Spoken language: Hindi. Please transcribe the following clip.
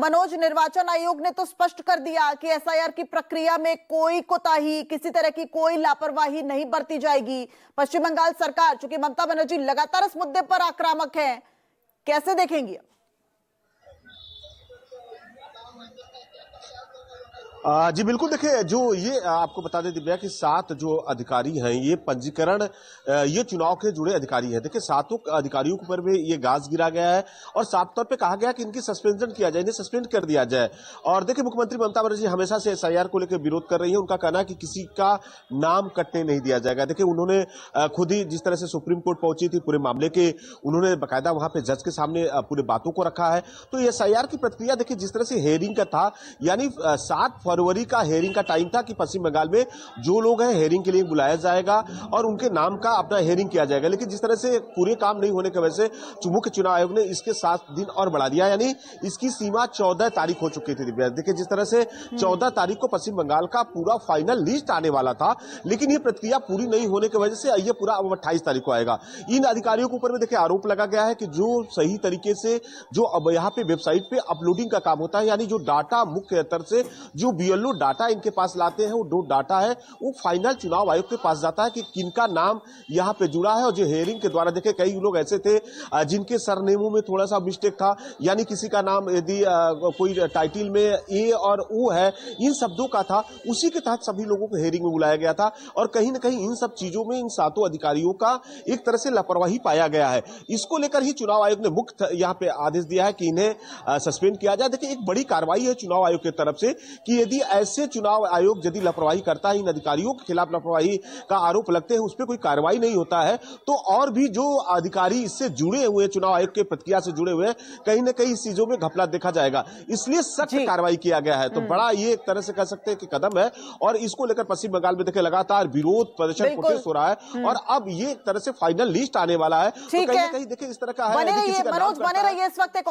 मनोज, निर्वाचन आयोग ने तो स्पष्ट कर दिया कि एसआईआर की प्रक्रिया में कोई कोताही, किसी तरह की कोई लापरवाही नहीं बरती जाएगी। पश्चिम बंगाल सरकार, चूंकि ममता बनर्जी लगातार इस मुद्दे पर आक्रामक है, कैसे देखेंगी? जी बिल्कुल, देखिए जो ये आपको बता दें दिव्या कि 7 जो अधिकारी हैं ये पंजीकरण ये चुनाव के जुड़े अधिकारी हैं। देखिए 7 अधिकारियों के ऊपर भी ये गाज गिरा गया है और साफ तौर पे कहा गया कि इनकी सस्पेंशन किया जाए, इन्हें सस्पेंड कर दिया जाए। और देखिए मुख्यमंत्री ममता बनर्जी हमेशा से एसआईआर को लेकर विरोध कर रही है। उनका कहना है कि किसी का नाम कटने नहीं दिया जाएगा। देखिए उन्होंने खुद ही जिस तरह से सुप्रीम कोर्ट पहुंची थी पूरे मामले के, उन्होंने बाकायदा वहां पे जज के सामने पूरे बातों को रखा है। तो एसआईआर की प्रक्रिया देखिए जिस तरह से हेयरिंग का था, यानी 7 फरवरी का हेयरिंग का टाइम था कि पश्चिम बंगाल में जो लोग हैं हेयरिंग के लिए बुलाया जाएगा और उनके नाम का अपना हेयरिंग किया जाएगा। लेकिन जिस तरह से पूरे काम नहीं होने की वजह से मुख्य चुनाव आयोग ने इसके 7 दिन और बढ़ा दिया, यानी इसकी सीमा 14 तारीख हो चुकी थी। देखिए जिस तरह से 14 तारीख को पश्चिम बंगाल का पूरा फाइनल लिस्ट आने वाला था, लेकिन ये प्रक्रिया पूरी नहीं होने की वजह से ये पूरा अब 28 तारीख को आएगा। इन अधिकारियों के ऊपर में देखिए आरोप लगा गया है कि जो सही तरीके से जो अब यहाँ पे वेबसाइट पे अपलोडिंग का काम होता है, यानी जो डाटा मुख्य तरह से जो बीएलओ डाटा इनके पास लाते हैं, वो जो डाटा है वो फाइनल चुनाव आयोग के पास जाता है कि किनका नाम यहाँ पे जुड़ा है। और जो हेयरिंग के द्वारा देखिए कई लोग ऐसे थे जिनके सरनेमों में थोड़ा सा मिस्टेक था, यानी किसी का नाम यदि कोई टाइटल में ए और ओ है, इन शब्दों का था, उसी के तहत सभी लोगों को हेयरिंग में बुलाया गया था। और कहीं ना कहीं इन सब चीजों में इन 7 अधिकारियों का एक तरह से लापरवाही पाया गया है। इसको लेकर ही चुनाव आयोग ने मुख्य यहाँ पे आदेश दिया है कि इन्हें सस्पेंड किया जाए। देखिए एक बड़ी कार्रवाई है चुनाव आयोग की तरफ से कि यदि ऐसे चुनाव आयोग यदि लापरवाही करता है, इन अधिकारियों के खिलाफ लापरवाही का आरोप लगते हैं, उस पर कोई कार्रवाई नहीं होता है, तो और भी जो अधिकारी इससे जुड़े हुए चुनाव आयोग के प्रक्रिया से जुड़े हुए कहीं ना कहीं इस चीजों में घपला देखा जाएगा। इसलिए सख्त कार्रवाई किया गया है। तो बड़ा ये एक तरह से कह सकते हैं कि कदम है और इसको लेकर पश्चिम बंगाल में देखिए लगातार विरोध प्रदर्शन प्रोटेस्ट हो रहा है और अब ये एक तरह से फाइनल लिस्ट आने वाला है। तो कहीं ना कहीं देखिए इस तरह का है। मनोज, बने रहिए इस वक्त।